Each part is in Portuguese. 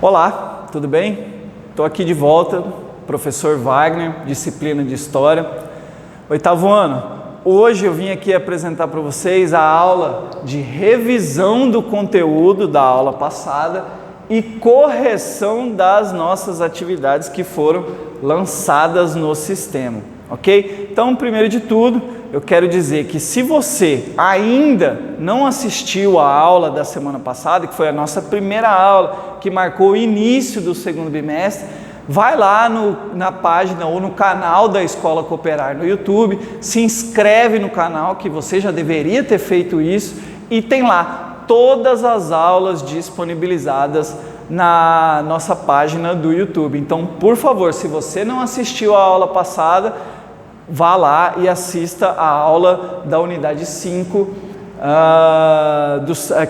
Olá, tudo bem? Estou aqui de volta, professor Wagner, disciplina de História, 8º ano. Hoje eu vim aqui apresentar para vocês a aula de revisão do conteúdo da aula passada e correção das nossas atividades que foram lançadas no sistema, ok? Então, primeiro de tudo, eu quero dizer que se você ainda não assistiu a aula da semana passada, que foi a nossa primeira aula, que marcou o início do segundo bimestre, vai lá na página ou no canal da Escola Cooperar no YouTube, se inscreve no canal, que você já deveria ter feito isso, e tem lá todas as aulas disponibilizadas na nossa página do YouTube. Então, por favor, se você não assistiu a aula passada, vá lá e assista a aula da unidade 5,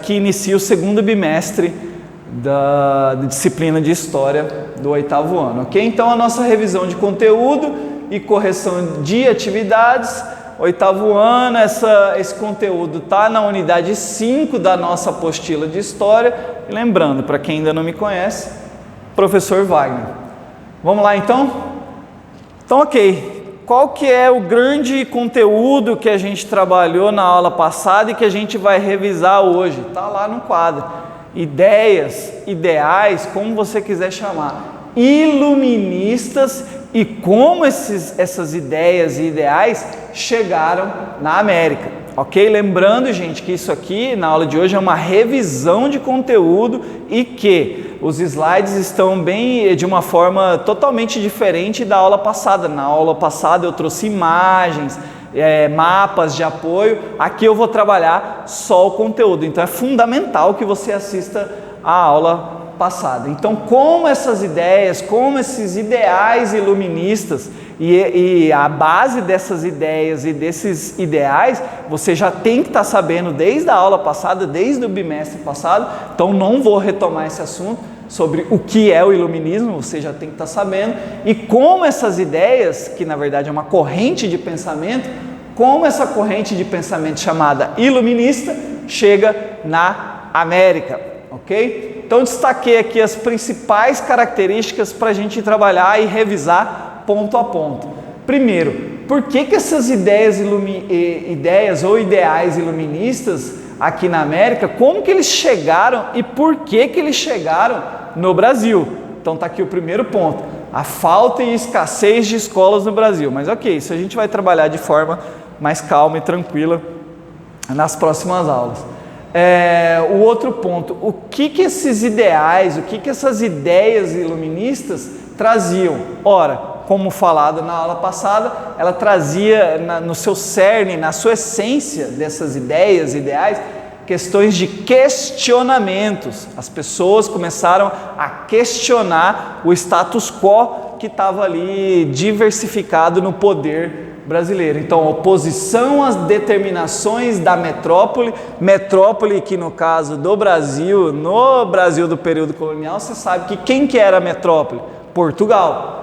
que inicia o segundo bimestre da disciplina de História do 8º ano, ok? Então, a nossa revisão de conteúdo e correção de atividades, 8º ano, esse conteúdo está na unidade 5 da nossa apostila de História. E lembrando, para quem ainda não me conhece, professor Wagner. Vamos lá, então? Então, ok. Qual que é o grande conteúdo que a gente trabalhou na aula passada e que a gente vai revisar hoje? Está lá no quadro. Ideias, ideais, como você quiser chamar, iluministas e como essas ideias e ideais chegaram na América, ok? Lembrando, gente, que isso aqui na aula de hoje é uma revisão de conteúdo e que os slides estão de uma forma totalmente diferente da aula passada. Na aula passada eu trouxe imagens, mapas de apoio. Aqui eu vou trabalhar só o conteúdo, então é fundamental que você assista a aula passada. Então, como essas ideias, como esses ideais iluministas e a base dessas ideias e desses ideais, você já tem que estar sabendo desde a aula passada, desde o bimestre passado. Então, não vou retomar esse assunto sobre o que é o iluminismo, você já tem que estar sabendo, e como essas ideias, que na verdade é uma corrente de pensamento, como essa corrente de pensamento chamada iluminista chega na América, ok? Então destaquei aqui as principais características para a gente trabalhar e revisar ponto a ponto. Primeiro, por que essas ideias ou ideais iluministas aqui na América, como que eles chegaram e por que eles chegaram no Brasil? Então está aqui o primeiro ponto, a falta e escassez de escolas no Brasil. Mas ok, isso a gente vai trabalhar de forma mais calma e tranquila nas próximas aulas. O outro ponto, o que esses ideais, o que essas ideias iluministas traziam? Ora, como falado na aula passada, ela trazia no seu cerne, na sua essência dessas ideias, ideais, questões de questionamentos. As pessoas começaram a questionar o status quo que estava ali diversificado no poder brasileiro. Então, oposição às determinações da metrópole que no caso do Brasil, no Brasil do período colonial, você sabe que quem que era a metrópole? Portugal.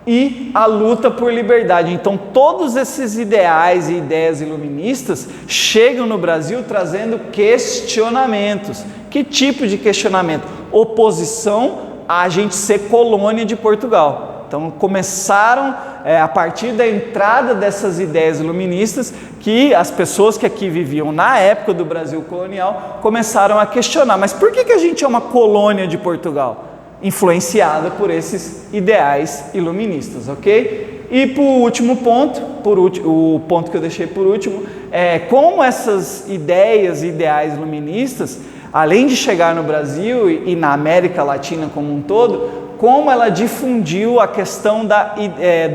E a luta por liberdade. Então, todos esses ideais e ideias iluministas chegam no Brasil trazendo questionamentos. Que tipo de questionamento? Oposição a gente ser colônia de Portugal. Então, começaram, a partir da entrada dessas ideias iluministas, que as pessoas que aqui viviam na época do Brasil colonial começaram a questionar. Mas por que a gente é uma colônia de Portugal? Influenciada por esses ideais iluministas, ok? E por último ponto, o ponto que eu deixei por último, é como essas ideias e ideais iluministas, além de chegar no Brasil e na América Latina como um todo, como ela difundiu a questão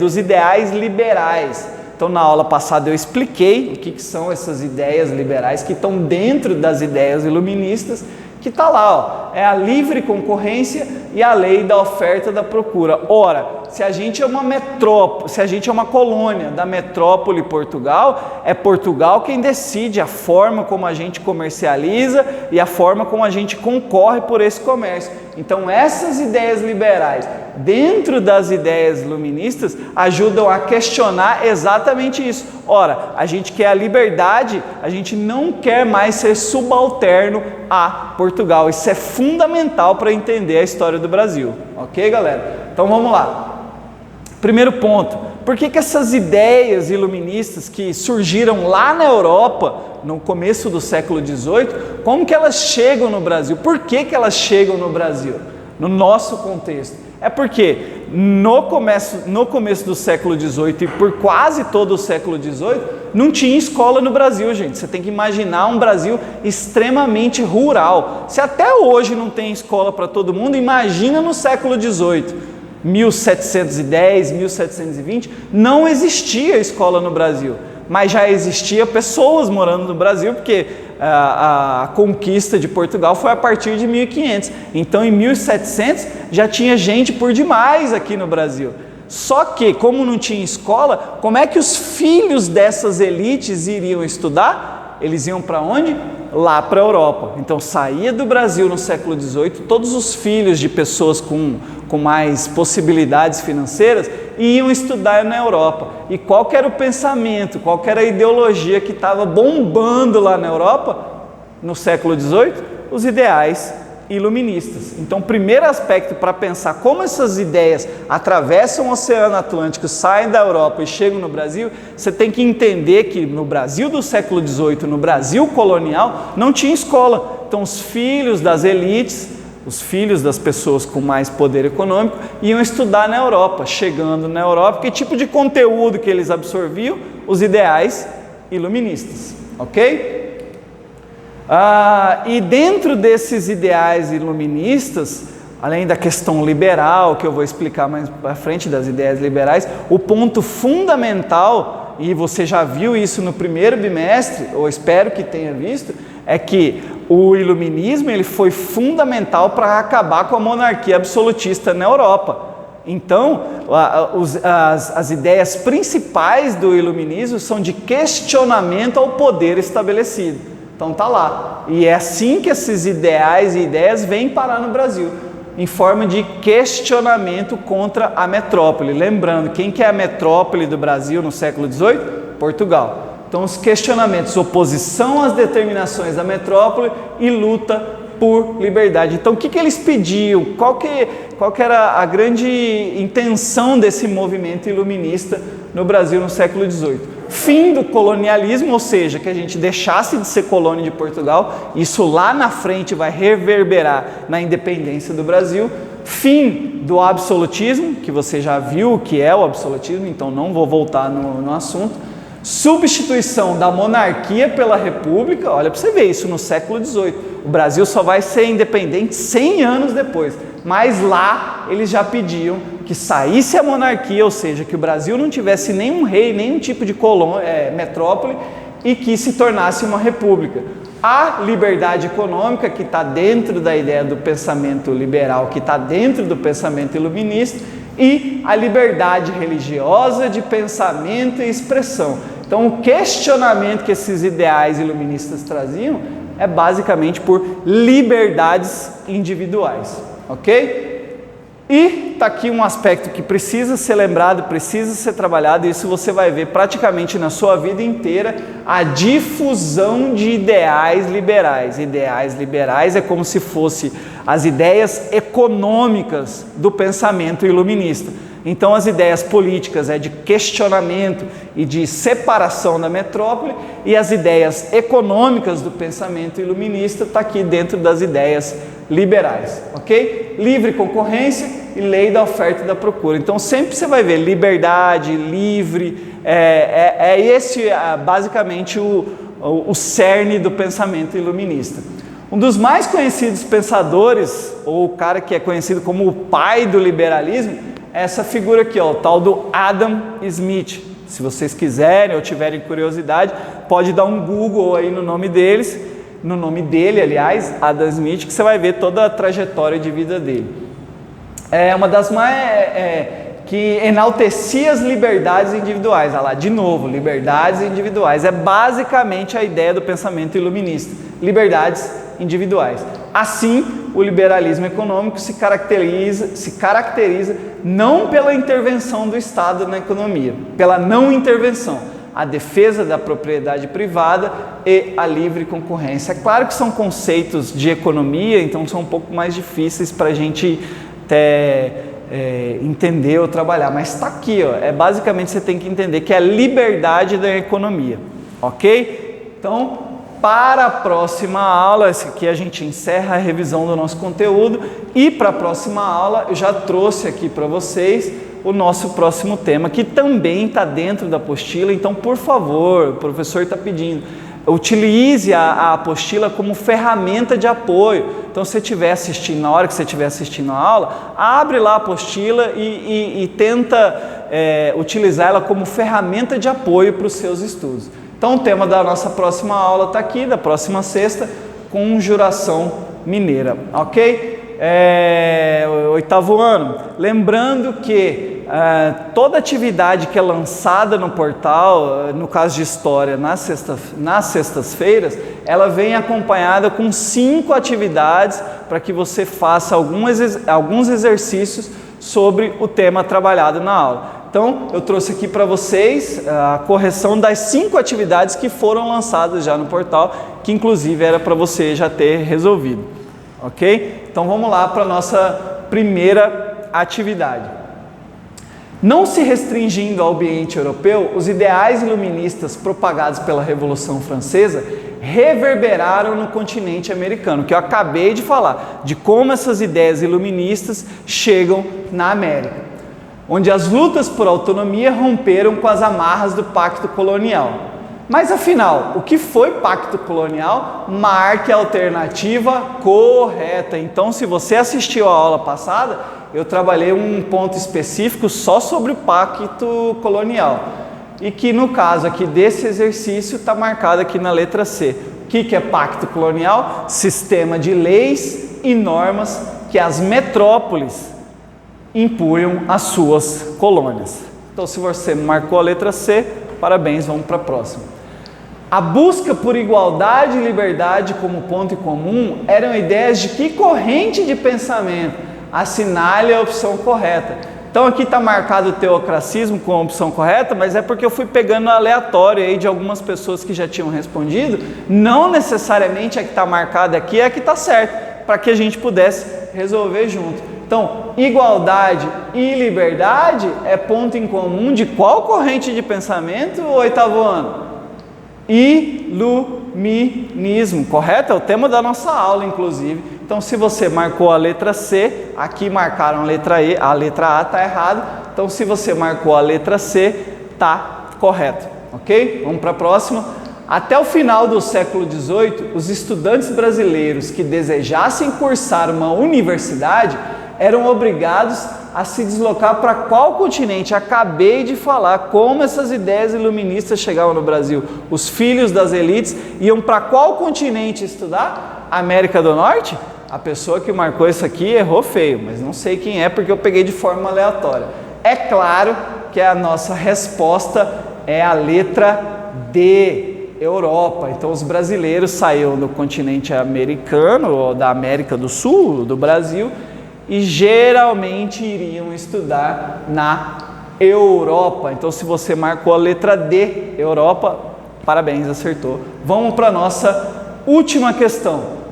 dos ideais liberais. Então, na aula passada eu expliquei o que são essas ideias liberais que estão dentro das ideias iluministas, que está lá, é a livre concorrência e a lei da oferta e da procura. Ora, se a gente é uma metrópole, se a gente é uma colônia da metrópole Portugal, é Portugal quem decide a forma como a gente comercializa e a forma como a gente concorre por esse comércio. Então, essas ideias liberais, dentro das ideias iluministas, ajudam a questionar exatamente isso. Ora, a gente quer a liberdade, a gente não quer mais ser subalterno a Portugal. Isso é fundamental para entender a história do Brasil. Ok, galera? Então vamos lá. Primeiro ponto, por que essas ideias iluministas que surgiram lá na Europa, no começo do século XVIII, como que elas chegam no Brasil? Por que elas chegam no Brasil? No nosso contexto. É porque no começo do século XVIII e por quase todo o século XVIII, não tinha escola no Brasil, gente. Você tem que imaginar um Brasil extremamente rural. Se até hoje não tem escola para todo mundo, imagina no século XVIII. 1710, 1720, não existia escola no Brasil, mas já existia pessoas morando no Brasil, porque a conquista de Portugal foi a partir de 1500. Então, em 1700, já tinha gente por demais aqui no Brasil. Só que, como não tinha escola, como é que os filhos dessas elites iriam estudar? Eles iam para onde? Lá para a Europa. Então, saía do Brasil no século XVIII, todos os filhos de pessoas com mais possibilidades financeiras iam estudar na Europa. E qual que era o pensamento, qual que era a ideologia que estava bombando lá na Europa no século XVIII? Os ideais iluministas. Então, o primeiro aspecto para pensar como essas ideias atravessam o Oceano Atlântico, saem da Europa e chegam no Brasil, você tem que entender que no Brasil do século XVIII, no Brasil colonial, não tinha escola. Então, os filhos das elites, os filhos das pessoas com mais poder econômico, iam estudar na Europa. Chegando na Europa, que tipo de conteúdo que eles absorviam? Os ideais iluministas. Ok? E dentro desses ideais iluministas, além da questão liberal, que eu vou explicar mais para frente das ideias liberais, o ponto fundamental, e você já viu isso no primeiro bimestre, ou espero que tenha visto, é que o iluminismo ele foi fundamental para acabar com a monarquia absolutista na Europa. Então, as ideias principais do iluminismo são de questionamento ao poder estabelecido. Então tá lá. E é assim que esses ideais e ideias vêm parar no Brasil, em forma de questionamento contra a metrópole. Lembrando, quem que é a metrópole do Brasil no século XVIII? Portugal. Então os questionamentos, oposição às determinações da metrópole e luta por liberdade. Então o que eles pediam? Qual que era a grande intenção desse movimento iluminista no Brasil no século XVIII? Fim do colonialismo, ou seja, que a gente deixasse de ser colônia de Portugal, isso lá na frente vai reverberar na independência do Brasil. Fim do absolutismo, que você já viu o que é o absolutismo, então não vou voltar no assunto. Substituição da monarquia pela república, olha para você ver isso no século XVIII. O Brasil só vai ser independente 100 anos depois, mas lá eles já pediam que saísse a monarquia, ou seja, que o Brasil não tivesse nenhum rei, nenhum tipo de metrópole e que se tornasse uma república. A liberdade econômica, que está dentro da ideia do pensamento liberal, que está dentro do pensamento iluminista, e a liberdade religiosa de pensamento e expressão. Então, o questionamento que esses ideais iluministas traziam é basicamente por liberdades individuais, ok? E está aqui um aspecto que precisa ser lembrado, precisa ser trabalhado, e isso você vai ver praticamente na sua vida inteira, a difusão de ideais liberais. Ideais liberais é como se fosse as ideias econômicas do pensamento iluminista. Então as ideias políticas é de questionamento e de separação da metrópole, e as ideias econômicas do pensamento iluminista está aqui dentro das ideias liberais, ok? Livre concorrência e lei da oferta e da procura. Então sempre você vai ver liberdade, livre, esse basicamente o cerne do pensamento iluminista. Um dos mais conhecidos pensadores, ou o cara que é conhecido como o pai do liberalismo, é essa figura aqui, ó, o tal do Adam Smith. Se vocês quiserem ou tiverem curiosidade, pode dar um Google aí no nome dele, aliás, Adam Smith, que você vai ver toda a trajetória de vida dele. É uma das mais que enaltecia as liberdades individuais. Olha lá, de novo, liberdades individuais. É basicamente a ideia do pensamento iluminista. Liberdades individuais. Assim, o liberalismo econômico se caracteriza não pela intervenção do Estado na economia, pela não intervenção, a defesa da propriedade privada e a livre concorrência. É claro que são conceitos de economia, então são um pouco mais difíceis para a gente até entender ou trabalhar, mas está aqui, ó, basicamente você tem que entender que é a liberdade da economia, ok? Então, para a próxima aula, essa aqui a gente encerra a revisão do nosso conteúdo, e para a próxima aula eu já trouxe aqui para vocês o nosso próximo tema, que também está dentro da apostila. Então, por favor, o professor está pedindo, utilize a apostila como ferramenta de apoio. Então, se você estiver assistindo, na hora que você estiver assistindo a aula, abre lá a apostila e tenta utilizar ela como ferramenta de apoio para os seus estudos. Então, o tema da nossa próxima aula está aqui, da próxima sexta, Conjuração Mineira, ok? Oitavo ano, lembrando que toda atividade que é lançada no portal, no caso de história, nas sextas-feiras, ela vem acompanhada com 5 atividades para que você faça alguns exercícios sobre o tema trabalhado na aula. Então, eu trouxe aqui para vocês a correção das 5 atividades que foram lançadas já no portal, que inclusive era para você já ter resolvido, ok? Então, vamos lá para a nossa primeira atividade. Não se restringindo ao ambiente europeu, os ideais iluministas propagados pela Revolução Francesa reverberaram no continente americano, que eu acabei de falar, de como essas ideias iluministas chegam na América, onde as lutas por autonomia romperam com as amarras do pacto colonial. Mas afinal, o que foi pacto colonial? Marque a alternativa correta. Então, se você assistiu a aula passada, eu trabalhei um ponto específico só sobre o pacto colonial. E que no caso aqui desse exercício está marcado aqui na letra C. O que é pacto colonial? Sistema de leis e normas que as metrópoles impunham às suas colônias. Então, se você marcou a letra C, parabéns, vamos para a próxima. A busca por igualdade e liberdade como ponto em comum eram ideias de que corrente de pensamento? Assinale a opção correta. Então aqui está marcado o teocracismo com a opção correta, mas é porque eu fui pegando aleatório aí de algumas pessoas que já tinham respondido. Não necessariamente a que está marcada aqui é a que está certa, para que a gente pudesse resolver junto. Então, igualdade e liberdade é ponto em comum de qual corrente de pensamento, oitavo ano? Iluminismo, correto? É o tema da nossa aula, inclusive. Então, se você marcou a letra C, aqui marcaram a letra E, a letra A está errada. Então, se você marcou a letra C, está correto, ok? Vamos para a próxima. Até o final do século XVIII, os estudantes brasileiros que desejassem cursar uma universidade eram obrigados a se deslocar para qual continente? Acabei de falar como essas ideias iluministas chegavam no Brasil. Os filhos das elites iam para qual continente estudar? América do Norte? A pessoa que marcou isso aqui errou feio, mas não sei quem é porque eu peguei de forma aleatória. É claro que a nossa resposta é a letra D, Europa. Então os brasileiros saíram do continente americano, ou da América do Sul, do Brasil, e geralmente iriam estudar na Europa. Então, se você marcou a letra D, Europa, parabéns, acertou. Vamos para a nossa última questão.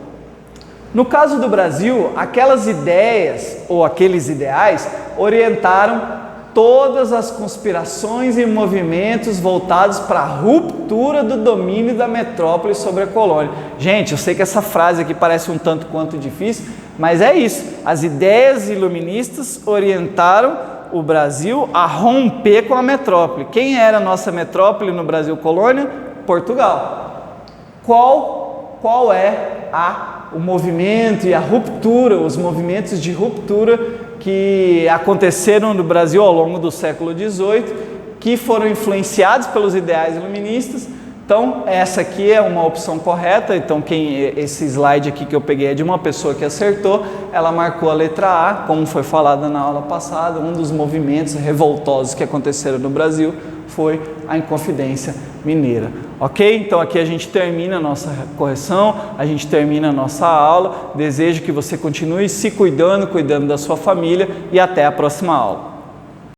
No caso do Brasil, aquelas ideias ou aqueles ideais orientaram todas as conspirações e movimentos voltados para a ruptura do domínio da metrópole sobre a colônia. Gente, eu sei que essa frase aqui parece um tanto quanto difícil, mas é isso. As ideias iluministas orientaram o Brasil a romper com a metrópole. Quem era a nossa metrópole no Brasil colônia? Portugal. Qual é o movimento e a ruptura, os movimentos de ruptura que aconteceram no Brasil ao longo do século XVIII, que foram influenciados pelos ideais iluministas? Então, essa aqui é uma opção correta. Então, esse slide aqui que eu peguei é de uma pessoa que acertou, ela marcou a letra A, como foi falado na aula passada. Um dos movimentos revoltosos que aconteceram no Brasil foi a Inconfidência Mineira, ok? Então, aqui a gente termina a nossa correção, a gente termina a nossa aula. Desejo que você continue se cuidando da sua família e até a próxima aula.